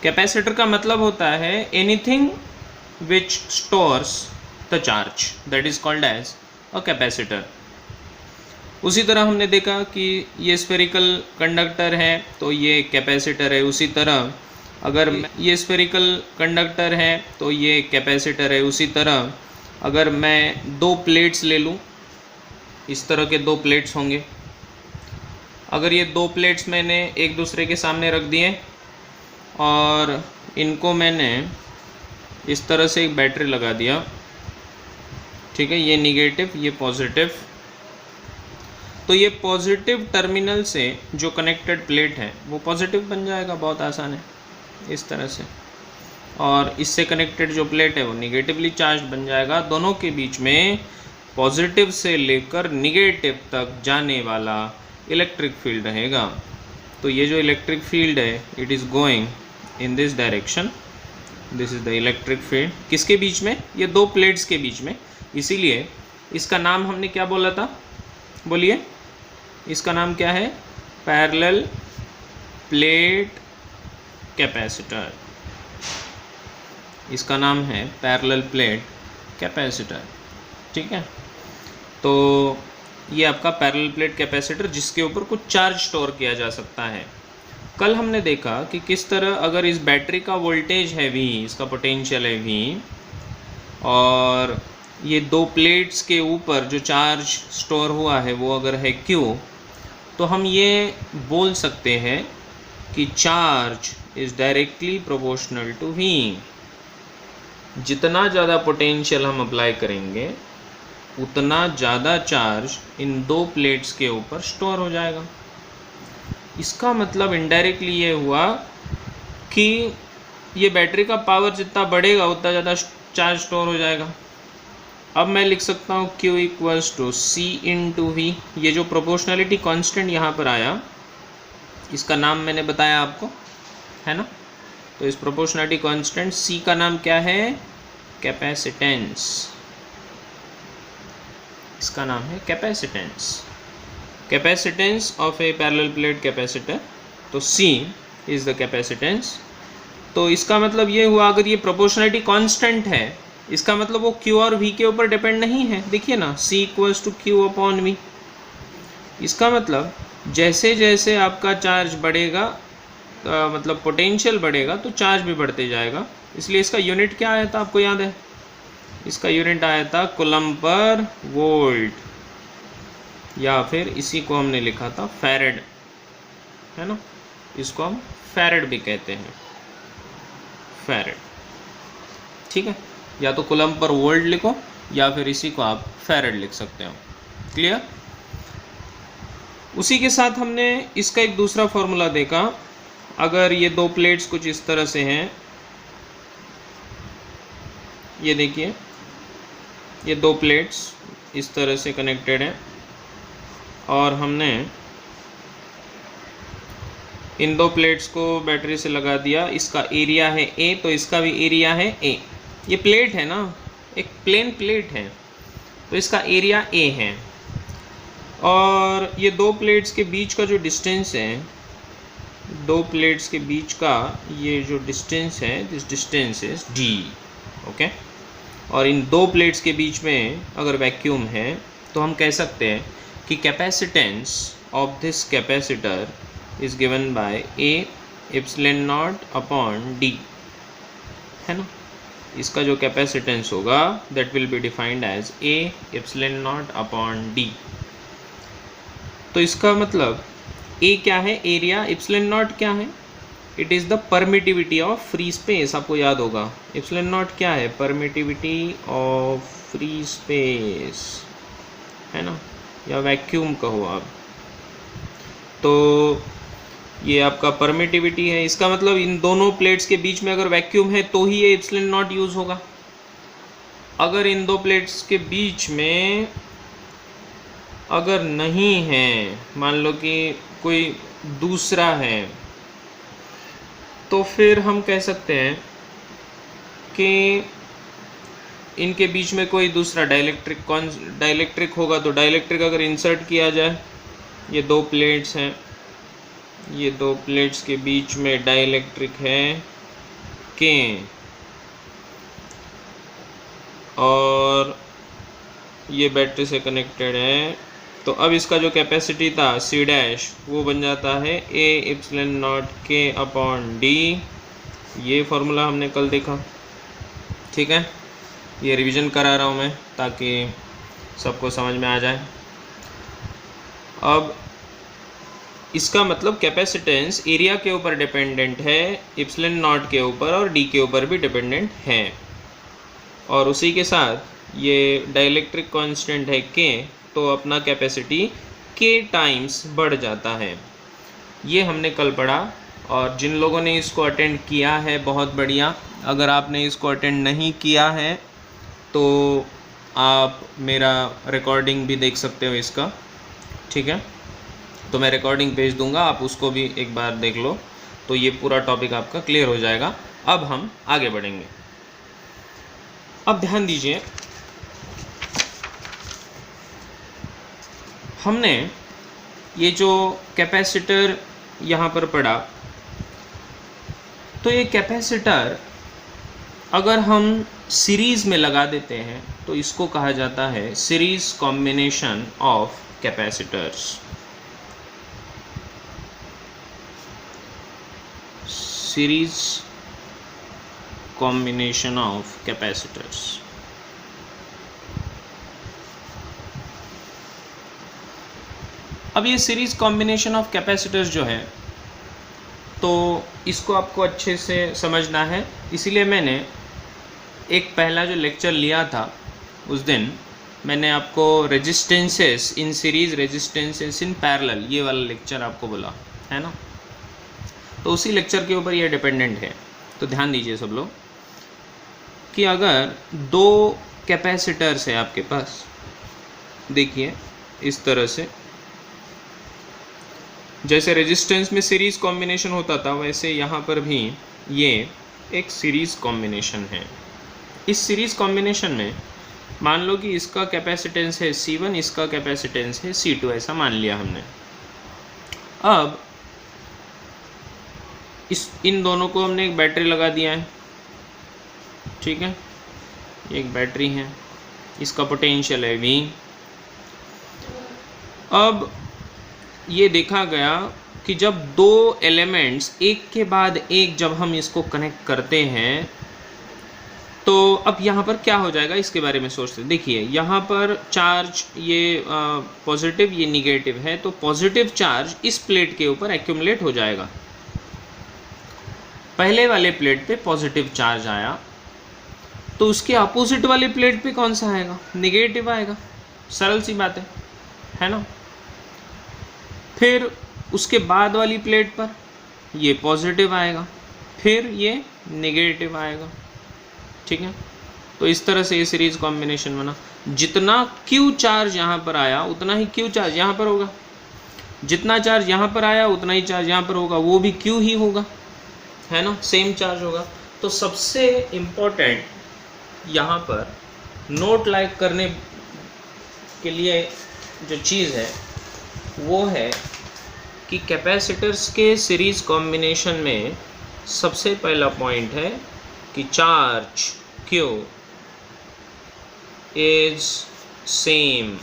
Capacitor का मतलब होता है anything which stores the charge, that is called as a capacitor. उसी तरह हमने देखा कि ये स्फेरिकल कंडक्टर है तो ये कैपेसिटर है, उसी तरह अगर ये स्फेरिकल कंडक्टर है तो ये कैपेसिटर है। उसी तरह अगर मैं दो प्लेट्स ले लूँ, इस तरह के दो प्लेट्स होंगे, अगर ये दो प्लेट्स मैंने एक दूसरे के सामने रख दिए और इनको मैंने इस तरह से एक बैटरी लगा दिया, ठीक है, ये निगेटिव ये पॉजिटिव, तो ये पॉजिटिव टर्मिनल से जो कनेक्टेड प्लेट है वो पॉजिटिव बन जाएगा, बहुत आसान है इस तरह से, और इससे कनेक्टेड जो प्लेट है वो निगेटिवली चार्ज बन जाएगा। दोनों के बीच में पॉजिटिव से लेकर निगेटिव तक जाने वाला इलेक्ट्रिक फील्ड रहेगा। तो ये जो इलेक्ट्रिक फील्ड है it is going in this direction, this is the electric field. किसके बीच में? ये दो प्लेट्स के बीच में, इसीलिए इसका नाम हमने क्या बोला था, बोलिए, इसका नाम क्या है? Parallel plate capacitor. इसका नाम है पैरेलल प्लेट कैपेसिटर, ठीक है। तो ये आपका पैरेलल प्लेट कैपेसिटर जिसके ऊपर कुछ चार्ज स्टोर किया जा सकता है। कल हमने देखा कि किस तरह अगर इस बैटरी का वोल्टेज है V, इसका पोटेंशियल है V, और ये दो प्लेट्स के ऊपर जो चार्ज स्टोर हुआ है वो अगर है Q, तो हम ये बोल सकते हैं कि charge is directly proportional to V। जितना ज़्यादा पोटेंशियल हम अप्लाई करेंगे उतना ज़्यादा चार्ज इन दो प्लेट्स के ऊपर स्टोर हो जाएगा। इसका मतलब इनडायरेक्टली ये हुआ कि ये बैटरी का पावर जितना बढ़ेगा उतना ज़्यादा चार्ज स्टोर हो जाएगा। अब मैं लिख सकता हूँ Q equals to C into V। ये जो प्रोपोर्शनलिटी कांस्टेंट यहाँ पर आया इसका नाम मैंने बताया आपको, है ना। तो इस प्रोपोर्शनलिटी कांस्टेंट C का नाम क्या है? कैपेसिटेंस। इसका नाम है capacitance, capacitance of A parallel plate capacitor. तो C इज़ द कैपेसिटेंस। तो इसका मतलब ये हुआ अगर ये प्रोपोर्शनलिटी कांस्टेंट है इसका मतलब वो Q और V के ऊपर डिपेंड नहीं है। देखिए ना, C equals to Q upon V। इसका मतलब जैसे जैसे आपका चार्ज बढ़ेगा मतलब पोटेंशियल बढ़ेगा तो चार्ज भी बढ़ते जाएगा। इसलिए इसका यूनिट क्या आया था, आपको याद है? इसका यूनिट आया था कूलम्ब पर वोल्ट, या फिर इसी को हमने लिखा था फैरेड, है ना। इसको हम फैरेड भी कहते हैं, फैरेड, ठीक है। या तो कूलम्ब पर वोल्ट लिखो या फिर इसी को आप फैरेड लिख सकते हो। क्लियर? उसी के साथ हमने इसका एक दूसरा फॉर्मूला देखा। अगर ये दो प्लेट्स कुछ इस तरह से हैं, ये देखिए ये दो प्लेट्स इस तरह से कनेक्टेड हैं और हमने इन दो प्लेट्स को बैटरी से लगा दिया। इसका एरिया है A तो इसका भी एरिया है A। ये प्लेट है ना, एक प्लेन प्लेट है तो इसका एरिया A है। और ये दो प्लेट्स के बीच का जो डिस्टेंस है, दो प्लेट्स के बीच का ये जो डिस्टेंस है, this distance is D, okay. और इन दो प्लेट्स के बीच में अगर वैक्यूम है तो हम कह सकते हैं कि capacitance of this capacitor is given by A epsilon not upon D, है ना। इसका जो कैपेसिटेंस होगा that will be defined as A epsilon not upon D। तो इसका मतलब A क्या है? एरिया। एप्सिलॉन नॉट क्या है? It is the permittivity of free space. आपको याद होगा एप्सिलॉन नॉट क्या है? परमिटिविटी ऑफ फ्री स्पेस, है ना, या वैक्यूम कहो आप। तो ये आपका परमिटिविटी है। इसका मतलब इन दोनों प्लेट्स के बीच में अगर वैक्यूम है तो ही ये एप्सिलॉन नॉट यूज़ होगा। अगर इन दो प्लेट्स के बीच में अगर नहीं है, मान लो कि कोई दूसरा है, तो फिर हम कह सकते हैं कि इनके बीच में कोई दूसरा डाइलेक्ट्रिक होगा। तो डाइलेक्ट्रिक अगर इंसर्ट किया जाए, ये दो प्लेट्स हैं, ये दो प्लेट्स के बीच में डाइलेक्ट्रिक है, के, और ये बैटरी से कनेक्टेड है। तो अब इसका जो कैपेसिटी था C डैश वो बन जाता है A epsilon not K upon D। ये फॉर्मूला हमने कल देखा, ठीक है। ये रिवीजन करा रहा हूँ मैं ताकि सबको समझ में आ जाए। अब इसका मतलब कैपेसिटेंस एरिया के ऊपर डिपेंडेंट है, एप्सिलॉन नॉट के ऊपर और D के ऊपर भी डिपेंडेंट है, और उसी के साथ ये डाइलेक्ट्रिक कांस्टेंट है K, तो अपना कैपेसिटी K टाइम्स बढ़ जाता है। ये हमने कल पढ़ा, और जिन लोगों ने इसको अटेंड किया है बहुत बढ़िया। अगर आपने इसको अटेंड नहीं किया है तो आप मेरा रिकॉर्डिंग भी देख सकते हो इसका, ठीक है। तो मैं रिकॉर्डिंग भेज दूंगा, आप उसको भी एक बार देख लो, तो ये पूरा टॉपिक आपका क्लियर हो जाएगा। अब हम आगे बढ़ेंगे। अब ध्यान दीजिए, हमने ये जो कैपेसिटर यहाँ पर पढ़ा, तो ये कैपेसिटर अगर हम सीरीज़ में लगा देते हैं तो इसको कहा जाता है series combination of capacitors. Series combination of capacitors. अब ये सीरीज़ कॉम्बिनेशन ऑफ कैपेसिटर्स जो है, तो इसको आपको अच्छे से समझना है। इसीलिए मैंने एक पहला जो लेक्चर लिया था उस दिन मैंने आपको resistances in series, resistances in parallel, ये वाला लेक्चर आपको बोला है ना। तो उसी लेक्चर के ऊपर ये डिपेंडेंट है। तो ध्यान दीजिए सब लोग कि अगर दो कैपेसिटर्स है आपके पास, देखिए इस तरह से, जैसे रेजिस्टेंस में सीरीज़ कॉम्बिनेशन होता था वैसे यहाँ पर भी ये एक सीरीज़ कॉम्बिनेशन है। इस सीरीज़ कॉम्बिनेशन में मान लो कि इसका कैपेसिटेंस है C1, इसका कैपेसिटेंस है C2, ऐसा मान लिया हमने। अब इन दोनों को हमने एक बैटरी लगा दिया है, ठीक है। एक बैटरी है, इसका पोटेंशियल है V। अब ये देखा गया कि जब दो एलिमेंट्स एक के बाद एक जब हम इसको कनेक्ट करते हैं तो अब यहाँ पर क्या हो जाएगा इसके बारे में सोचते हैं। देखिए यहाँ पर चार्ज ये पॉजिटिव, ये निगेटिव है, तो पॉजिटिव चार्ज इस प्लेट के ऊपर एक्यूमुलेट हो जाएगा। पहले वाले प्लेट पे पॉजिटिव चार्ज आया तो उसके अपोजिट वाले प्लेट पे कौन सा आएगा? निगेटिव आएगा। सरल सी बात है ना। फिर उसके बाद वाली प्लेट पर ये पॉजिटिव आएगा, फिर ये नेगेटिव आएगा, ठीक है। तो इस तरह से ये सीरीज कॉम्बिनेशन बना। जितना Q चार्ज यहाँ पर आया उतना ही Q चार्ज यहाँ पर होगा, जितना चार्ज यहाँ पर आया उतना ही चार्ज यहाँ पर होगा, वो भी Q ही होगा, है ना, सेम चार्ज होगा। तो सबसे इम्पोर्टेंट यहाँ पर नोट लाइक करने के लिए जो चीज़ है वो है कि कैपेसिटर्स के सीरीज़ कॉम्बिनेशन में सबसे पहला पॉइंट है कि charge Q is same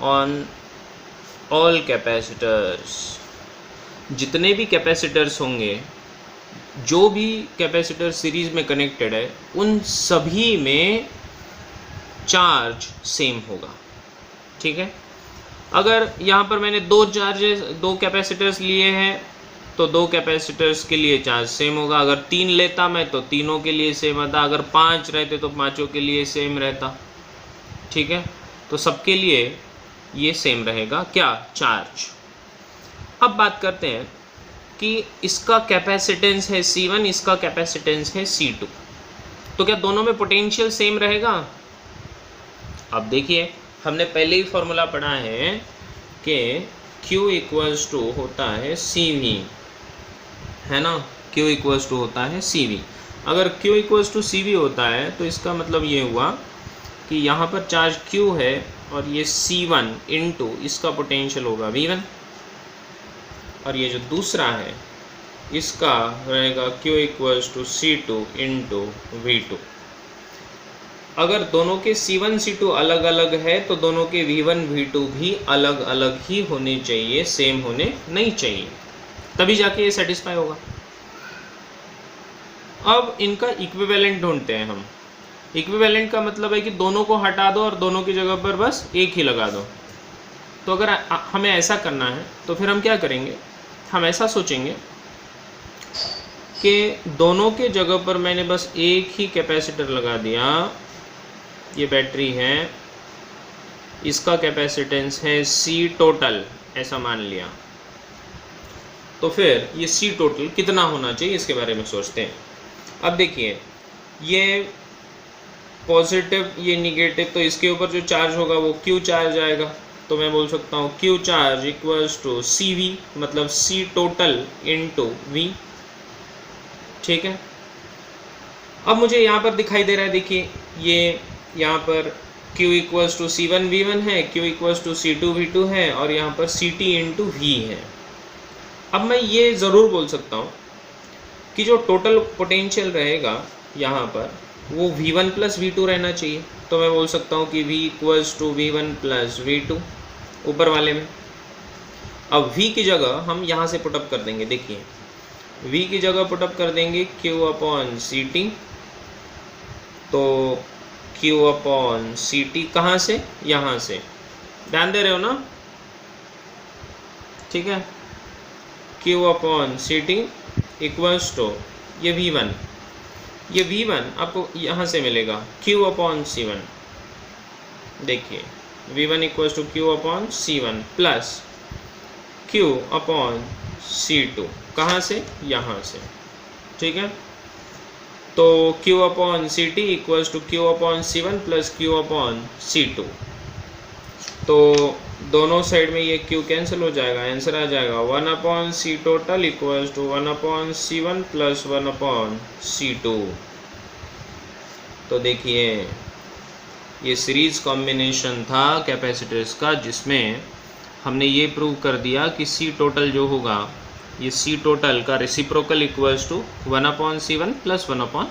on all capacitors. जितने भी कैपेसिटर्स होंगे, जो भी कैपेसिटर सीरीज़ में कनेक्टेड है, उन सभी में चार्ज सेम होगा, ठीक है। अगर यहाँ पर मैंने दो कैपेसिटर्स लिए हैं तो दो कैपेसिटर्स के लिए चार्ज सेम होगा। अगर 3 लेता मैं तो तीनों के लिए सेम होता, अगर 5 रहते तो पाँचों के लिए सेम रहता, ठीक है। तो सबके लिए ये सेम रहेगा क्या? चार्ज। अब बात करते हैं कि इसका कैपेसिटेंस है C1, इसका कैपेसिटेंस है C2, तो क्या दोनों में पोटेंशियल सेम रहेगा? अब देखिए हमने पहले ही फॉर्मूला पढ़ा है कि Q इक्वल्स टू होता है CV, है ना। Q इक्वल्स टू होता है CV। अगर Q इक्वल्स टू CV होता है तो इसका मतलब ये हुआ कि यहाँ पर चार्ज Q है और ये C1 इंटू इसका पोटेंशियल होगा V1, और ये जो दूसरा है इसका रहेगा Q equals to C2 into V2। अगर दोनों के C1 C2 अलग अलग है तो दोनों के V1 V2 भी अलग अलग ही होने चाहिए, सेम होने नहीं चाहिए, तभी जाके ये सेटिस्फाई होगा। अब इनका इक्विवेलेंट ढूंढते हैं हम। इक्विवेलेंट का मतलब है कि दोनों को हटा दो और दोनों की जगह पर बस एक ही लगा दो। तो अगर हमें ऐसा करना है तो फिर हम क्या करेंगे, हम ऐसा सोचेंगे कि दोनों के जगह पर मैंने बस एक ही कैपेसिटर लगा दिया। ये बैटरी है, इसका कैपेसिटेंस है C टोटल, ऐसा मान लिया। तो फिर ये C टोटल कितना होना चाहिए इसके बारे में सोचते हैं। अब देखिए, ये पॉजिटिव ये निगेटिव, तो इसके ऊपर जो चार्ज होगा वो Q चार्ज आएगा। तो मैं बोल सकता हूँ Q charge equals to CV, मतलब C टोटल इंटू V। ठीक है, अब मुझे यहाँ पर दिखाई दे रहा है, देखिए ये यहाँ पर Q equals to C1 V1 है, Q equals to C2 V2 है, और यहाँ पर CT इंटू V है। अब मैं ये ज़रूर बोल सकता हूँ कि जो टोटल पोटेंशियल रहेगा यहाँ पर वो V1 प्लस V2 रहना चाहिए। तो मैं बोल सकता हूँ कि V equals to V1 plus V2 ऊपर वाले में। अब V की जगह हम यहाँ से पुटअप कर देंगे, देखिए V की जगह पुटअप कर देंगे Q अपॉन CT। तो Q अपॉन CT कहाँ से, यहाँ से, ध्यान दे रहे हो ना, ठीक है। Q upon CT equals to ये V1, ये V1 आपको यहाँ से मिलेगा Q अपॉन C1। देखिए V1 equals to Q upon C1 plus Q upon C2 कहाँ से, यहाँ से, ठीक है। तो Q upon CT equals to Q upon C1 plus Q upon C2। तो दोनों साइड में ये Q कैंसिल हो जाएगा, आंसर आ जाएगा 1 upon C total equals to 1 upon C1 plus 1 upon C2। तो देखिए ये सीरीज कॉम्बिनेशन था कैपेसिटर्स का, जिसमें हमने ये प्रूव कर दिया कि C टोटल जो होगा, ये C टोटल का reciprocal equals to 1 upon C1 plus 1 upon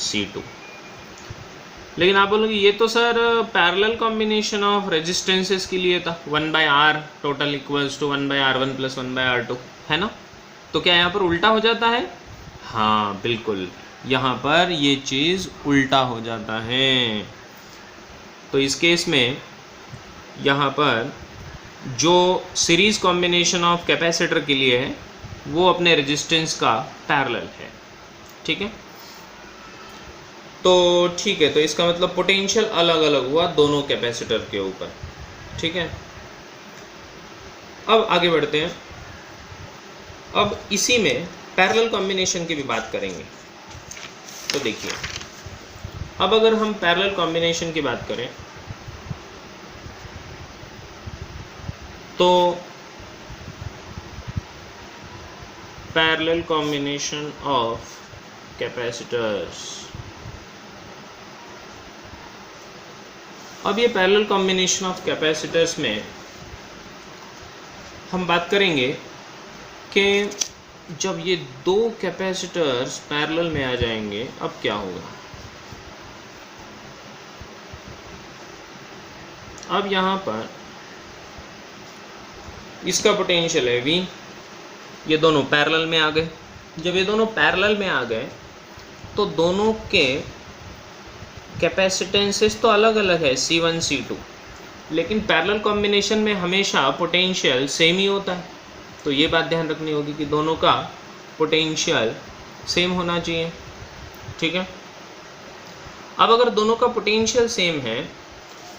C2। लेकिन आप बोलोगे ये तो sir parallel combination of resistances के लिए था, 1/R total equals to 1/R1 plus 1/R2, है ना। तो क्या यहाँ पर उल्टा हो जाता है? हाँ बिल्कुल, यहाँ पर ये चीज़ उल्टा हो जाता है। तो इस केस में यहाँ पर जो सीरीज कॉम्बिनेशन ऑफ कैपेसिटर के लिए है वो अपने रेजिस्टेंस का पैरेलल है, ठीक है। तो ठीक है, तो इसका मतलब पोटेंशियल अलग अलग हुआ दोनों कैपेसिटर के ऊपर, ठीक है। अब आगे बढ़ते हैं। अब इसी में पैरेलल कॉम्बिनेशन की भी बात करेंगे। तो देखिए, अब अगर हम पैरेलल कॉम्बिनेशन की बात करें तो पैरेलल कॉम्बिनेशन ऑफ कैपेसिटर्स, अब ये पैरेलल कॉम्बिनेशन ऑफ कैपेसिटर्स में हम बात करेंगे कि जब ये दो कैपेसिटर्स पैरेलल में आ जाएंगे अब क्या होगा। अब यहाँ पर इसका पोटेंशियल है V, ये दोनों पैरेलल में आ गए। जब ये दोनों पैरेलल में आ गए तो दोनों के कैपेसिटेंसेस तो अलग अलग है C1 C2, लेकिन पैरेलल कॉम्बिनेशन में हमेशा पोटेंशियल सेम ही होता है। तो ये बात ध्यान रखनी होगी कि दोनों का पोटेंशियल सेम होना चाहिए, ठीक है। अब अगर दोनों का पोटेंशियल सेम है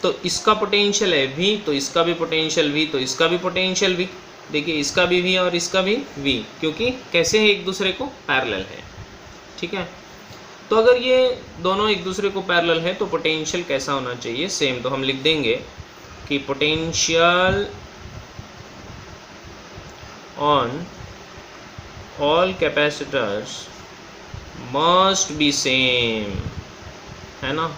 तो इसका पोटेंशियल है V, तो इसका भी पोटेंशियल V, तो इसका भी पोटेंशियल V। देखिए इसका भी V और इसका भी V, क्योंकि कैसे है, एक दूसरे को पैरेलल है, ठीक है। तो अगर ये दोनों एक दूसरे को पैरेलल है तो पोटेंशियल कैसा होना चाहिए, सेम। तो हम लिख देंगे कि potential on all capacitors must be same, है ना।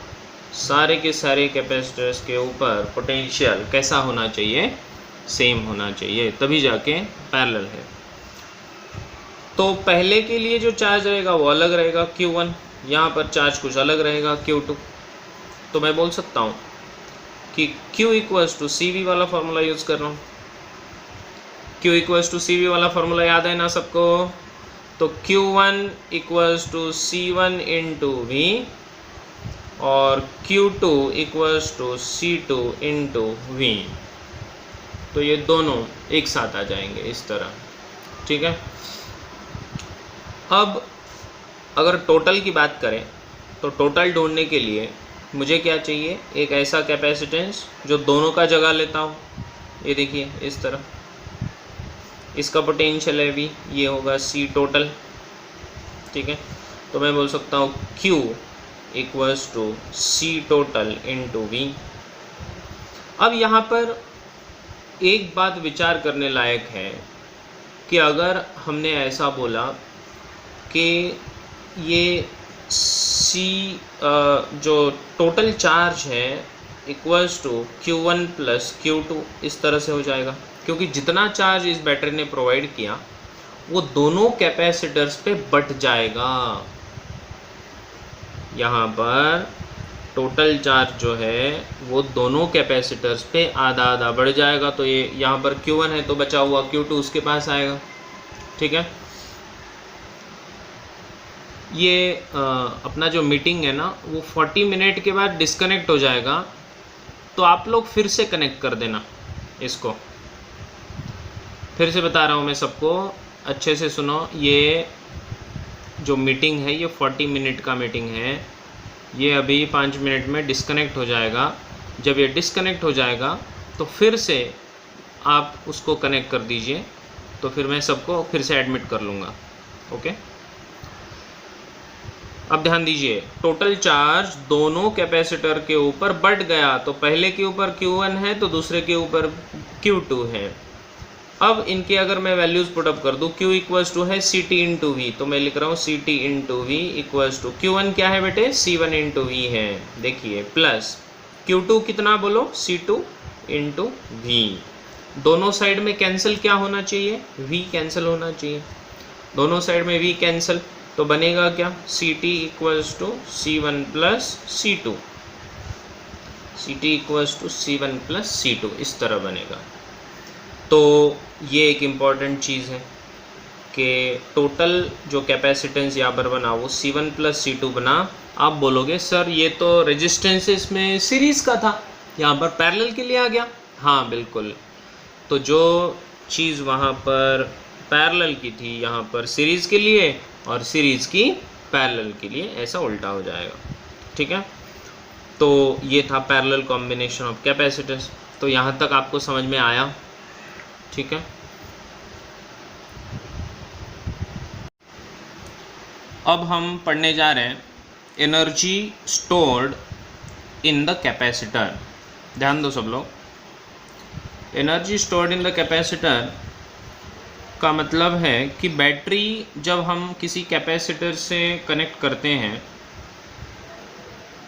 सारे के सारे कैपेसिटर्स के ऊपर पोटेंशियल कैसा होना चाहिए, सेम होना चाहिए, तभी जाके पैरेलल है। तो पहले के लिए जो चार्ज रहेगा वो अलग रहेगा Q1, यहाँ पर चार्ज कुछ अलग रहेगा Q2। तो मैं बोल सकता हूँ कि Q इक्वल्स टू CV वाला फार्मूला यूज़ कर रहा हूँ। Q इक्वल्स टू CV वाला फार्मूला याद है ना सबको? तो Q1 equals to C1 into V और Q2 equals to C2 into V। तो ये दोनों एक साथ आ जाएंगे इस तरह, ठीक है। अब अगर टोटल की बात करें तो टोटल ढूंढने के लिए मुझे क्या चाहिए? एक ऐसा कैपेसिटेंस जो दोनों का जगह लेता हो। ये देखिए इस तरह, इसका पोटेंशियल है V, ये होगा C टोटल, ठीक है। तो मैं बोल सकता हूँ Q equals to C total into V। अब यहाँ पर एक बात विचार करने लायक है कि अगर हमने ऐसा बोला कि ये C जो टोटल चार्ज है equals to Q1 plus Q2, इस तरह से हो जाएगा, क्योंकि जितना चार्ज इस बैटरी ने प्रोवाइड किया वो दोनों कैपेसिटर्स पे बट जाएगा। यहाँ पर टोटल चार्ज जो है वो दोनों कैपेसिटर्स पे आधा आधा बढ़ जाएगा। तो ये यहाँ पर Q1 है तो बचा हुआ Q2 उसके पास आएगा, ठीक है। ये अपना जो मीटिंग है ना वो 40 मिनट के बाद डिस्कनेक्ट हो जाएगा, तो आप लोग फिर से कनेक्ट कर देना इसको। फिर से बता रहा हूँ मैं सबको, अच्छे से सुनो। ये जो मीटिंग है ये 40 मिनट का मीटिंग है, ये अभी 5 मिनट में डिस्कनेक्ट हो जाएगा। जब ये डिस्कनेक्ट हो जाएगा तो फिर से आप उसको कनेक्ट कर दीजिए, तो फिर मैं सबको फिर से एडमिट कर लूँगा, ओके। अब ध्यान दीजिए, टोटल चार्ज दोनों कैपेसिटर के ऊपर बढ़ गया, तो पहले के ऊपर Q1 है तो दूसरे के ऊपर Q2 है। अब इनके अगर मैं वैल्यूज़ पुटअप कर दूँ, Q इक्वल्स टू है CT इंटू V, तो मैं लिख रहा हूँ CT into V equals to Q1 क्या है बेटे? C1 इंटू V है, देखिए, प्लस Q2 कितना बोलो? C2 into V। दोनों साइड में कैंसिल क्या होना चाहिए? V कैंसिल होना चाहिए। दोनों साइड में V कैंसिल, तो बनेगा क्या? CT equals to C1 plus C2, CT equals to C1 plus C2, इस तरह बनेगा। तो ये एक इम्पॉर्टेंट चीज़ है कि टोटल जो कैपेसिटेंस यहाँ पर बना वो C1 प्लस C2 बना। आप बोलोगे सर ये तो रेजिस्टेंस इसमें सीरीज़ का था, यहाँ पर पैरेलल के लिए आ गया। हाँ बिल्कुल, तो जो चीज़ वहाँ पर पैरेलल की थी यहाँ पर सीरीज़ के लिए, और सीरीज़ की पैरेलल के लिए, ऐसा उल्टा हो जाएगा, ठीक है। तो ये था पैरेलल कॉम्बिनेशन ऑफ कैपेसिटेंस। तो यहाँ तक आपको समझ में आया, ठीक है। अब हम पढ़ने जा रहे हैं energy stored in the capacitor. ध्यान दो सब लोग। Energy stored in the capacitor का मतलब है कि बैटरी जब हम किसी कैपेसिटर से कनेक्ट करते हैं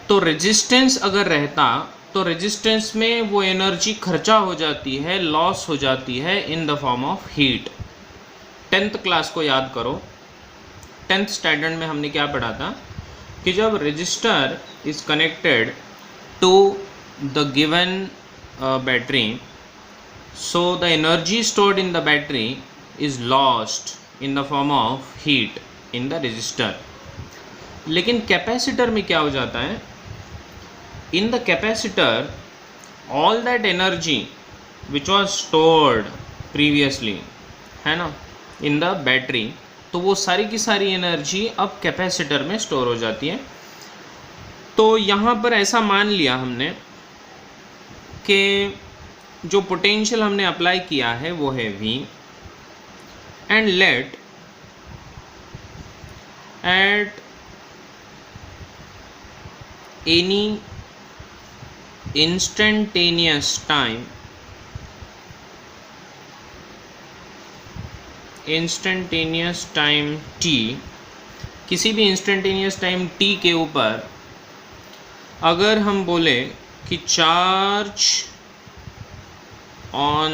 तो रेजिस्टेंस अगर रहता तो रेजिस्टेंस में वो एनर्जी खर्चा हो जाती है, लॉस हो जाती है इन the form of heat. 10th class को याद करो, 10th स्टैंडर्ड में हमने क्या पढ़ा था कि जब resistor is connected to the given battery, so the energy stored in the battery is lost in the form of heat in the resistor. लेकिन कैपेसिटर में क्या हो जाता है? In the capacitor, all that energy which was stored previously, है ना, in the battery, तो वो सारी की सारी एनर्जी अब कैपेसिटर में स्टोर हो जाती है। तो यहाँ पर ऐसा मान लिया हमने कि जो पोटेंशियल हमने अप्लाई किया है वो है V, and let at any instantaneous time t, किसी भी इंस्टेंटेनियस टाइम t के ऊपर अगर हम बोले कि charge on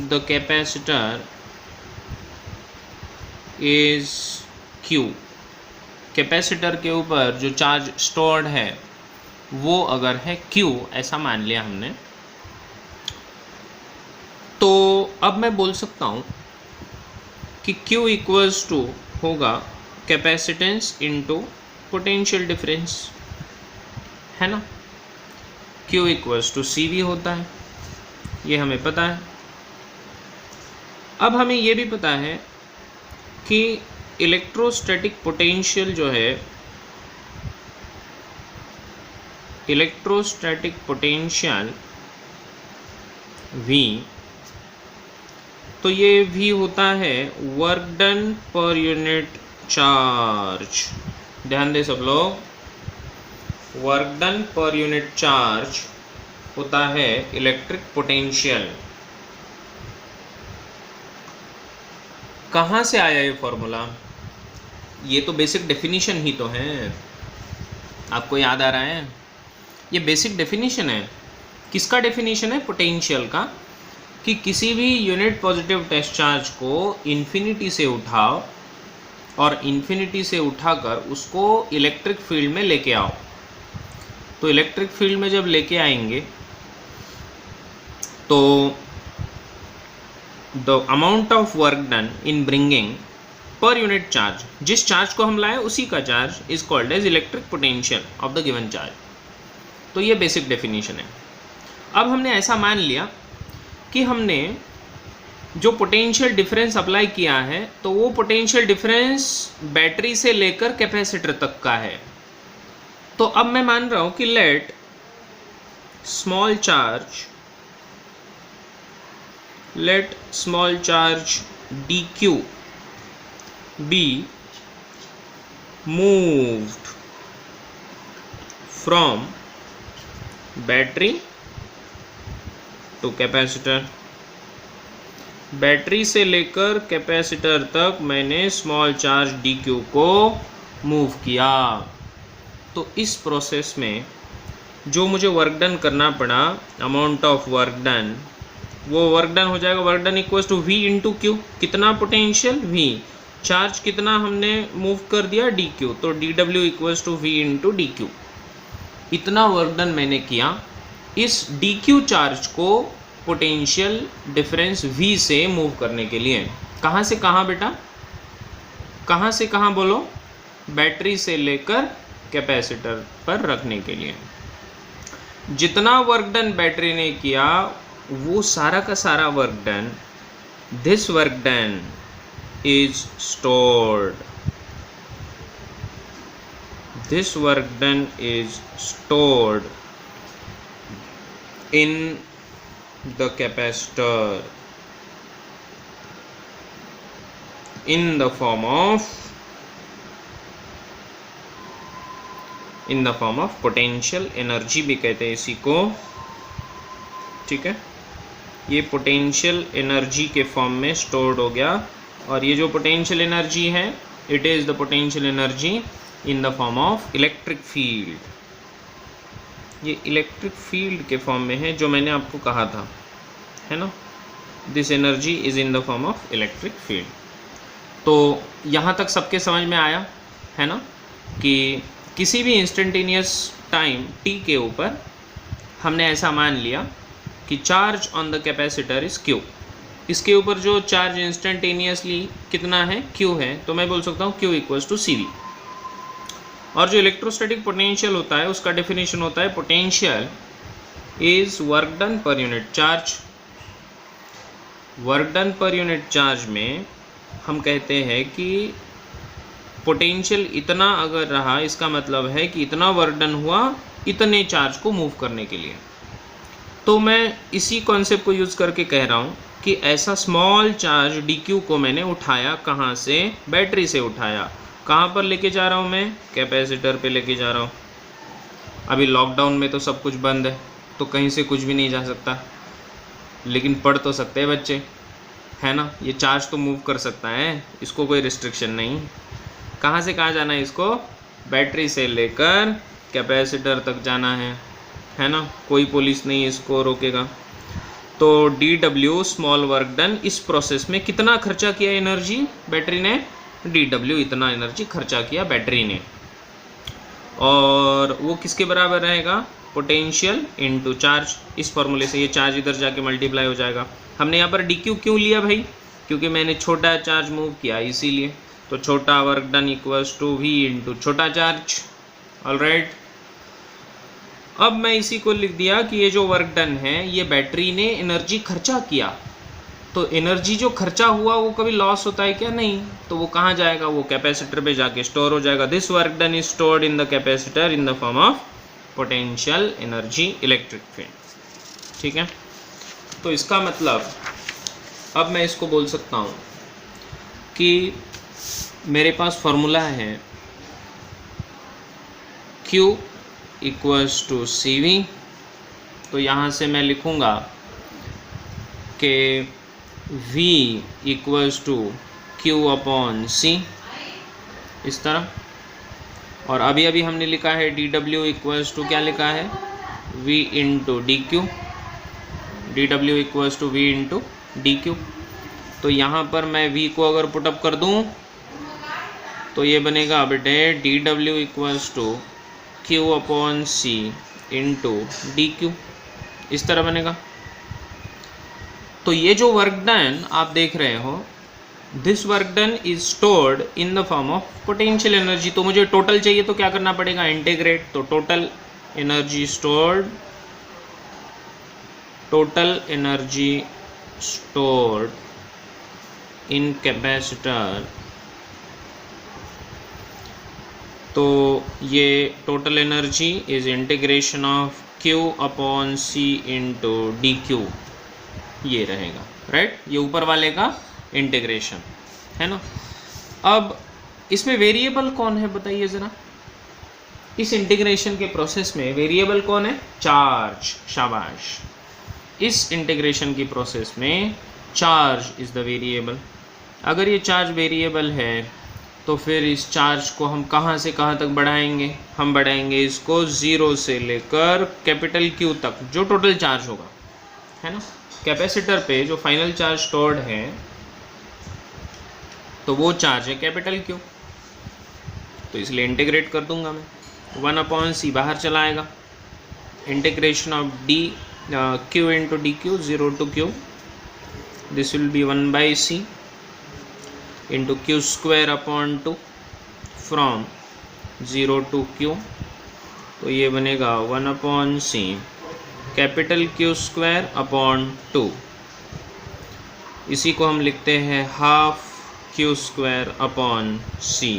the capacitor is Q। Capacitor के ऊपर जो चार्ज स्टोर्ड है वो अगर है Q, ऐसा मान लिया हमने, तो अब मैं बोल सकता हूँ कि Q इक्वल्स टू होगा कैपेसिटेंस इनटू पोटेंशियल डिफरेंस, है ना। Q इक्वल्स टू CV होता है, ये हमें पता है। अब हमें ये भी पता है कि इलेक्ट्रोस्टैटिक पोटेंशियल जो है, इलेक्ट्रोस्टैटिक पोटेंशियल V, तो ये V होता है वर्क डन पर यूनिट चार्ज। ध्यान दे सब लोग, वर्क डन पर यूनिट चार्ज होता है इलेक्ट्रिक पोटेंशियल। कहाँ से आया ये फॉर्मूला? ये तो बेसिक डेफिनेशन ही तो है, आपको याद आ रहा है? ये बेसिक डेफिनेशन है। किसका डेफिनेशन है? पोटेंशियल का, कि किसी भी यूनिट पॉजिटिव टेस्ट चार्ज को इन्फिनिटी से उठाओ और इन्फिनिटी से उठाकर उसको इलेक्ट्रिक फील्ड में लेके आओ। तो इलेक्ट्रिक फील्ड में जब लेके आएंगे तो the amount of work done in bringing per unit charge, जिस चार्ज को हम लाए उसी का charge is called as electric potential of the given charge. तो ये बेसिक डेफिनेशन है। अब हमने ऐसा मान लिया कि हमने जो पोटेंशियल डिफरेंस अप्लाई किया है तो वो पोटेंशियल डिफरेंस बैटरी से लेकर कैपेसिटर तक का है। तो अब मैं मान रहा हूं कि let small charge dq be moved from battery to capacitor. Battery से लेकर कैपेसिटर तक मैंने स्मॉल चार्ज dq को मूव किया। तो इस प्रोसेस में जो मुझे वर्क डन करना पड़ा, अमाउंट ऑफ वर्क डन, वो वर्क डन हो जाएगा, work done equals to V into Q. कितना पोटेंशियल? V। चार्ज कितना हमने मूव कर दिया? dq। तो dw equals to V into dq। इतना वर्क डन मैंने किया। इस dq चार्ज को पोटेंशियल डिफरेंस V से मूव करने के लिए, कहाँ से कहाँ बेटा? कहाँ से कहाँ बोलो? बैटरी से लेकर कैपेसिटर पर रखने के लिए। जितना वर्क डन बैटरी ने किया वो सारा का सारा work done, this work done is stored, this work done is stored in the capacitor in the form of potential energy भी कहते हैं इसी को, ठीक है। ये पोटेंशियल एनर्जी के फॉर्म में स्टोर्ड हो गया। और ये जो पोटेंशियल एनर्जी है, it is the potential energy in the form of electric field. ये इलेक्ट्रिक फील्ड के फॉर्म में है जो मैंने आपको कहा था, है ना। This energy is in the form of electric field. तो यहाँ तक सबके समझ में आया है ना, कि किसी भी इंस्टेंटेनियस टाइम t के ऊपर हमने ऐसा मान लिया कि charge on the capacitor is q। इसके ऊपर जो चार्ज इंस्टेंटेनियसली कितना है? q है। तो मैं बोल सकता हूँ q इक्वल्स टू CV। और जो इलेक्ट्रोस्टैटिक पोटेंशियल होता है उसका डेफिनेशन होता है पोटेंशियल इज़ वर्क डन पर यूनिट चार्ज। वर्क डन पर यूनिट चार्ज में हम कहते हैं कि पोटेंशियल इतना अगर रहा, इसका मतलब है कि इतना वर्क डन हुआ इतने चार्ज को मूव करने के लिए। तो मैं इसी कॉन्सेप्ट को यूज़ करके कह रहा हूँ कि ऐसा स्मॉल चार्ज dq को मैंने उठाया, कहाँ से? बैटरी से उठाया। कहाँ पर लेके जा रहा हूँ मैं? कैपेसिटर पे लेके जा रहा हूँ। अभी लॉकडाउन में तो सब कुछ बंद है, तो कहीं से कुछ भी नहीं जा सकता, लेकिन पढ़ तो सकते हैं बच्चे, है ना। ये चार्ज तो मूव कर सकता है, इसको कोई रिस्ट्रिक्शन नहीं। कहाँ से कहाँ जाना है इसको? बैटरी से लेकर कैपेसिटर तक जाना है ना। कोई पुलिस नहीं इसको रोकेगा। तो dw स्मॉल वर्क डन, इस प्रोसेस में कितना खर्चा किया एनर्जी बैटरी ने? dW इतना एनर्जी खर्चा किया बैटरी ने, और वो किसके बराबर रहेगा, पोटेंशियल इनटू चार्ज। इस फॉर्मूले से ये चार्ज इधर जाके मल्टीप्लाई हो जाएगा। हमने यहाँ पर dq क्यों लिया भाई, क्योंकि मैंने छोटा चार्ज मूव किया इसीलिए। तो छोटा work done equals to v into छोटा चार्ज। ऑलराइट, अब मैं इसी को लिख दिया कि ये जो वर्क डन है ये बैटरी ने एनर्जी खर्चा किया। तो एनर्जी जो खर्चा हुआ वो कभी लॉस होता है क्या, नहीं। तो वो कहाँ जाएगा, वो कैपेसिटर पे जाके स्टोर हो जाएगा। This work done is stored in the capacitor in the form of potential energy electric field. ठीक है, तो इसका मतलब अब मैं इसको बोल सकता हूँ कि मेरे पास फॉर्मूला है Q इक्वल्स टू CV। तो यहाँ से मैं लिखूँगा कि V equals to Q upon C, इस तरह। और अभी अभी हमने लिखा है dW इक्वल्स टू क्या लिखा है, V into DQ। dW equals to V into DQ। तो यहाँ पर मैं V को अगर पुटअप कर दूँ तो ये बनेगा बेटे dW equals to Q upon C into DQ, इस तरह बनेगा। तो ये जो वर्क डन आप देख रहे हो, this work done is stored in the form of potential energy. तो मुझे टोटल चाहिए तो क्या करना पड़ेगा, इंटीग्रेट। तो total energy stored, total energy stored इन कैपेसिटर, तो ये total energy is integration of Q upon C into DQ, ये रहेगा। राइट, ये ऊपर वाले का इंटीग्रेशन है ना। अब इसमें वेरिएबल कौन है बताइए ज़रा, इस इंटीग्रेशन के प्रोसेस में वेरिएबल कौन है, चार्ज। शाबाश, इस इंटीग्रेशन की प्रोसेस में चार्ज इज़ द वेरिएबल। अगर ये चार्ज वेरिएबल है तो फिर इस चार्ज को हम कहाँ से कहाँ तक बढ़ाएंगे, हम बढ़ाएंगे इसको 0 से लेकर कैपिटल Q तक, जो टोटल चार्ज होगा, है ना। कैपेसिटर पे जो फाइनल चार्ज स्टोर्ड है तो वो चार्ज है कैपिटल Q। तो इसलिए इंटीग्रेट कर दूंगा मैं, 1 अपॉन C बाहर चला आएगा, integration of Q into DQ, 0 to Q, this will be 1 by C into Q square upon 2 from 0 to Q। तो ये बनेगा 1 upon C capital Q square upon 2। इसी को हम लिखते हैं half Q square upon C।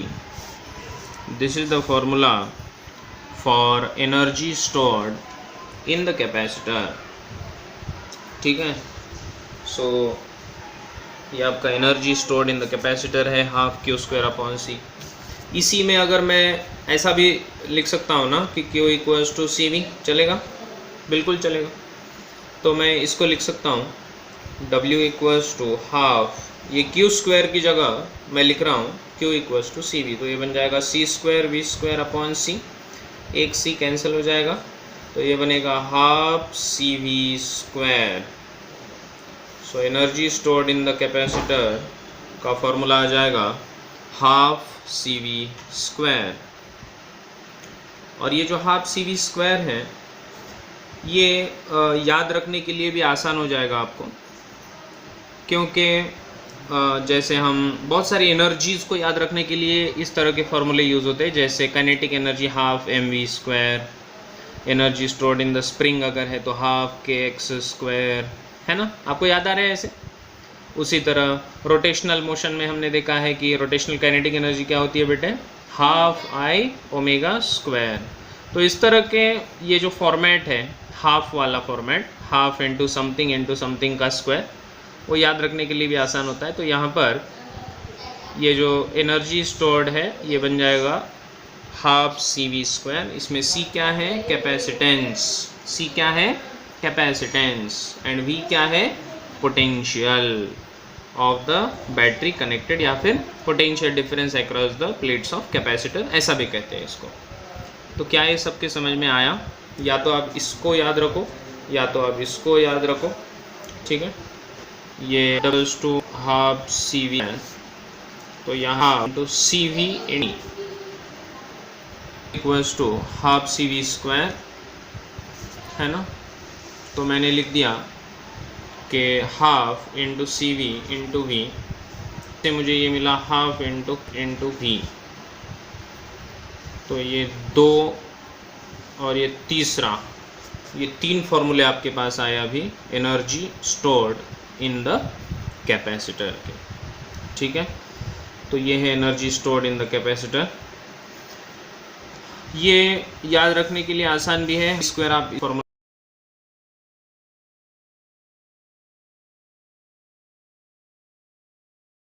This is the formula for energy stored in the capacitor. ठीक है, सो ये आपका energy stored in the capacitor है, half Q square upon C। इसी में अगर मैं ऐसा भी लिख सकता हूँ ना कि Q इक्वल्स टू CV, चलेगा, बिल्कुल चलेगा। तो मैं इसको लिख सकता हूँ W इक्वल्स टू हाफ, ये Q स्क्वायर की जगह मैं लिख रहा हूँ Q इक्वल्स टू CV। तो ये बन जाएगा C square V square upon C, एक C कैंसिल हो जाएगा, तो ये बनेगा half CV square. So energy stored in the capacitor का फॉर्मूला आ जाएगा हाफ CV स्क्वायर। और ये जो हाफ CV स्क्वायर है ये याद रखने के लिए भी आसान हो जाएगा आपको, क्योंकि जैसे हम बहुत सारी एनर्जीज़ को याद रखने के लिए इस तरह के फॉर्मूले यूज़ होते हैं, जैसे kinetic energy half mv square, energy stored in the spring अगर है तो हाफ kx स्क्वायर, है ना, आपको याद आ रहा है ऐसे। उसी तरह रोटेशनल मोशन में हमने देखा है कि रोटेशनल काइनेटिक एनर्जी क्या होती है बेटे, हाफ I ओमेगा स्क्वायर। तो इस तरह के ये जो फॉर्मेट है, हाफ वाला फॉर्मेट, हाफ इंटू समथिंग का स्क्वायर, वो याद रखने के लिए भी आसान होता है। तो यहाँ पर ये जो एनर्जी स्टोर्ड है ये बन जाएगा हाफ CV स्क्वायर। इसमें C क्या है, कैपेसिटेंस, C क्या है, कैपेसिटेंस, एंड V क्या है, potential of the battery connected, या फिर potential difference across the plates of capacitor, ऐसा भी कहते हैं इसको। तो क्या ये सबके समझ में आया? या तो आप इसको याद रखो या तो आप इसको याद रखो, ठीक है। ये डबल्स टू हाफ CV तो यहाँ तो C V in equals to half C V square है ना। तो मैंने लिख दिया कि half into C V into V से मुझे ये मिला हाफ इंटू वी। तो ये 2 और ये तीसरा, ये 3 फॉर्मूले आपके पास आए अभी energy stored in the capacitor के। ठीक है, तो ये है energy stored in the capacitor. ये याद रखने के लिए आसान भी है, स्क्वायर आप फॉर्मूला